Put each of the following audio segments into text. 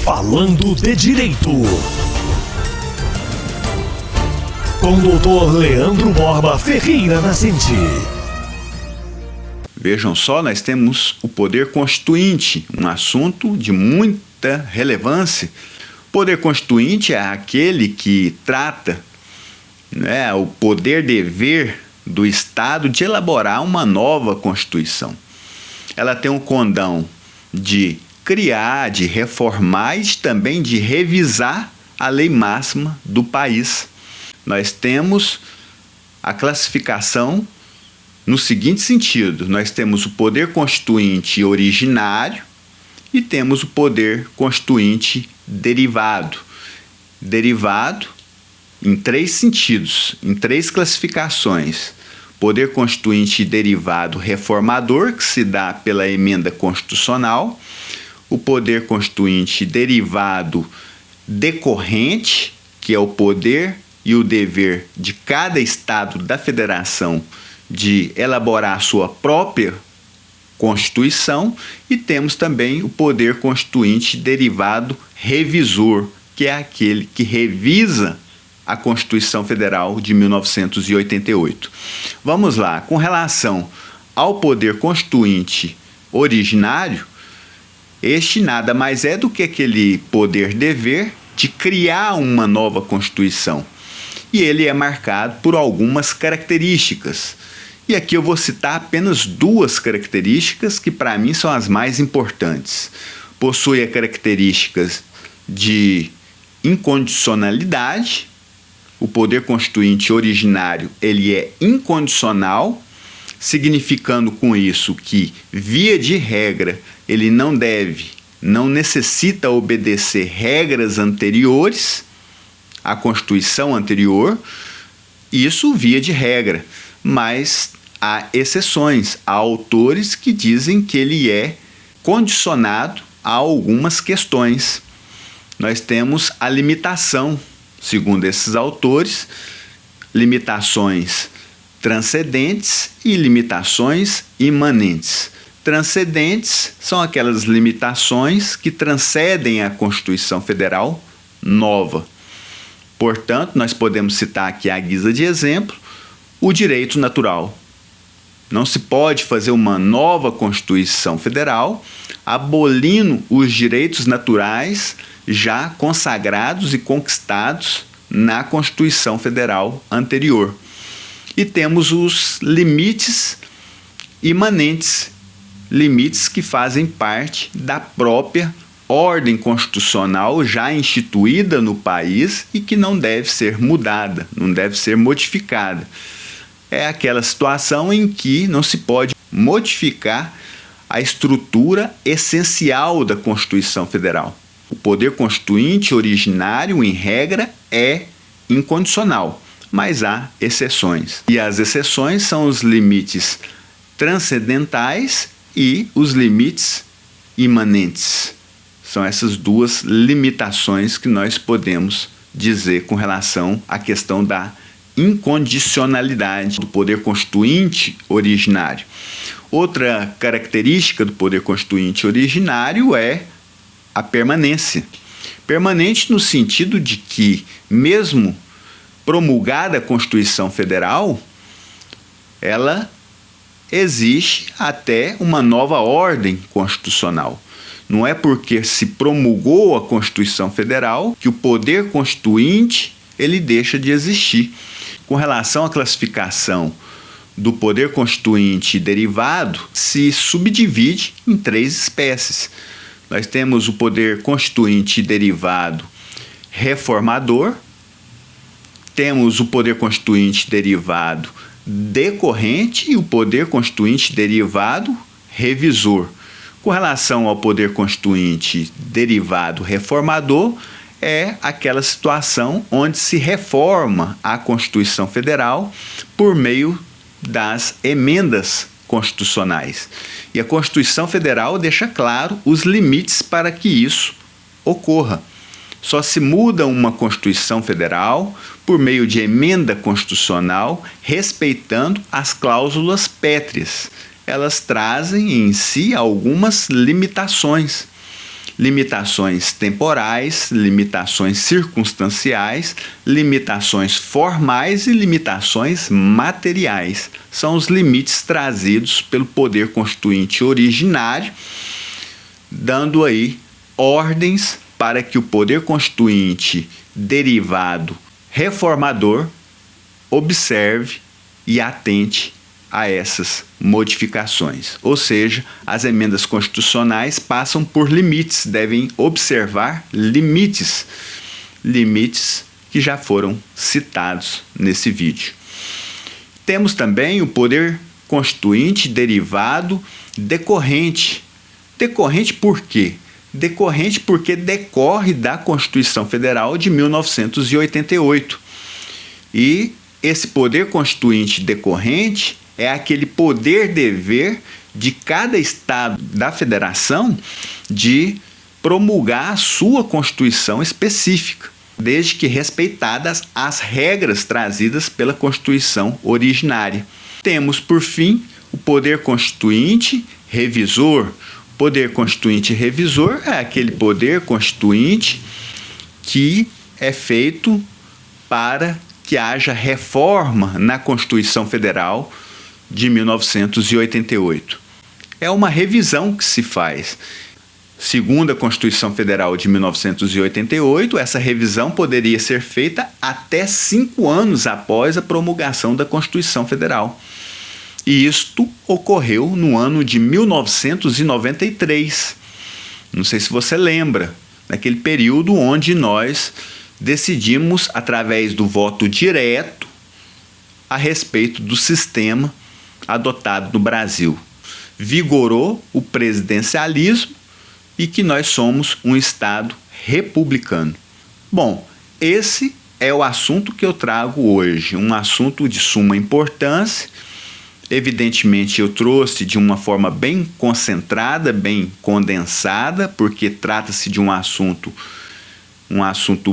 Falando de Direito, com o Dr. Leandro Borba Ferreira Nascente. Vejam só, nós temos o poder constituinte, um assunto de muita relevância. O poder constituinte é aquele que trata, o poder-dever do Estado de elaborar uma nova Constituição. Ela tem o condão de criar, de reformar e também de revisar a lei máxima do país. Nós temos a classificação no seguinte sentido: nós temos o poder constituinte originário e temos o poder constituinte derivado. Derivado em três sentidos, em três classificações. Poder constituinte derivado reformador, que se dá pela emenda constitucional. O poder constituinte derivado decorrente, que é o poder e o dever de cada estado da federação de elaborar a sua própria Constituição, e temos também o poder constituinte derivado revisor, que é aquele que revisa a Constituição Federal de 1988. Vamos lá, com relação ao poder constituinte originário, este nada mais é do que aquele poder-dever de criar uma nova Constituição. E ele é marcado por algumas características. E aqui eu vou citar apenas duas características que para mim são as mais importantes. Possui as características de incondicionalidade. O poder constituinte originário ele é incondicional, significando com isso que, via de regra, ele não necessita obedecer regras anteriores à Constituição anterior, isso via de regra, mas há exceções, há autores que dizem que ele é condicionado a algumas questões. Nós temos a limitação, segundo esses autores, limitações transcendentes e limitações imanentes. Transcendentes são aquelas limitações que transcendem a Constituição Federal nova. Portanto, nós podemos citar aqui à guisa de exemplo o direito natural. Não se pode fazer uma nova Constituição Federal abolindo os direitos naturais já consagrados e conquistados na Constituição Federal anterior. E temos os limites imanentes, limites que fazem parte da própria ordem constitucional já instituída no país e que não deve ser mudada, não deve ser modificada. É aquela situação em que não se pode modificar a estrutura essencial da Constituição Federal. O poder constituinte originário, em regra, é incondicional, mas há exceções. E as exceções são os limites transcendentais e os limites imanentes. São essas duas limitações que nós podemos dizer com relação à questão da incondicionalidade do poder constituinte originário. Outra característica do poder constituinte originário é a permanência. Permanente no sentido de que, mesmo promulgada a Constituição Federal, ela existe até uma nova ordem constitucional. Não é porque se promulgou a Constituição Federal que o poder constituinte ele deixa de existir. Com relação à classificação do poder constituinte derivado, se subdivide em três espécies. Nós temos o poder constituinte derivado reformador, temos o poder constituinte derivado decorrente e o poder constituinte derivado revisor. Com relação ao poder constituinte derivado reformador, é aquela situação onde se reforma a Constituição Federal por meio das emendas constitucionais. E a Constituição Federal deixa claro os limites para que isso ocorra. Só se muda uma Constituição Federal por meio de emenda constitucional, respeitando as cláusulas pétreas. Elas trazem em si algumas limitações. limitações temporais, limitações circunstanciais, limitações formais e limitações materiais. São os limites trazidos pelo poder constituinte originário, dando aí ordens para que o poder constituinte derivado reformador observe e atente a essas modificações. Ou seja, as emendas constitucionais passam por limites, devem observar limites que já foram citados nesse vídeo. Temos também o poder constituinte derivado decorrente. Decorrente por quê? Decorrente porque decorre da Constituição Federal de 1988. E esse poder constituinte decorrente é aquele poder-dever de cada estado da federação de promulgar a sua Constituição específica, desde que respeitadas as regras trazidas pela Constituição originária. Temos, por fim, o poder constituinte revisor. O poder constituinte revisor é aquele poder constituinte que é feito para que haja reforma na Constituição Federal de 1988. É uma revisão que se faz. Segundo a Constituição Federal de 1988, essa revisão poderia ser feita até 5 anos após a promulgação da Constituição Federal. E isto ocorreu no ano de 1993. Não sei se você lembra, naquele período onde nós decidimos, através do voto direto, a respeito do sistema adotado no Brasil. Vigorou o presidencialismo e que nós somos um Estado republicano. Bom, esse é o assunto que eu trago hoje, um assunto de suma importância. Evidentemente, eu trouxe de uma forma bem concentrada, bem condensada, porque trata-se de um assunto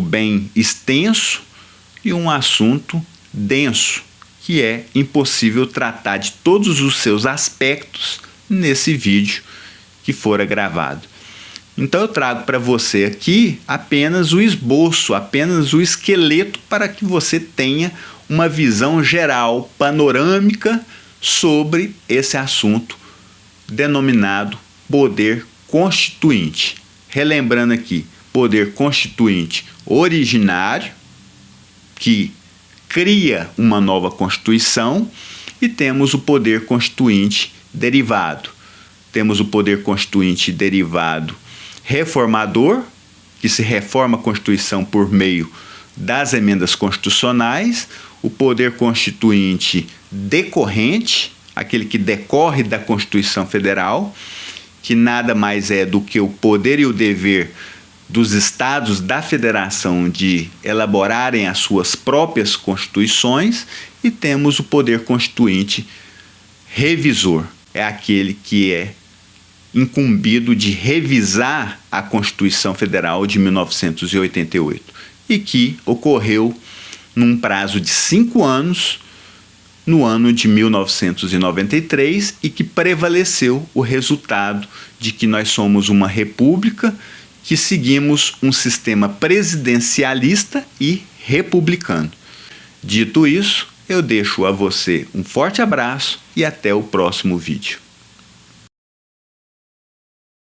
bem extenso e um assunto denso, que é impossível tratar de todos os seus aspectos nesse vídeo que fora gravado. Então eu trago para você aqui apenas o esboço, apenas o esqueleto, para que você tenha uma visão geral, panorâmica, sobre esse assunto denominado poder constituinte. Relembrando aqui, poder constituinte originário, que cria uma nova Constituição, e temos o poder constituinte derivado. Temos o poder constituinte derivado reformador, que se reforma a Constituição por meio das emendas constitucionais, o poder constituinte decorrente, aquele que decorre da Constituição Federal, que nada mais é do que o poder e o dever dos estados da federação de elaborarem as suas próprias constituições, e temos o poder constituinte revisor, é aquele que é incumbido de revisar a Constituição Federal de 1988 e que ocorreu num prazo de 5 anos no ano de 1993 e que prevaleceu o resultado de que nós somos uma república, que seguimos um sistema presidencialista e republicano. Dito isso, eu deixo a você um forte abraço e até o próximo vídeo.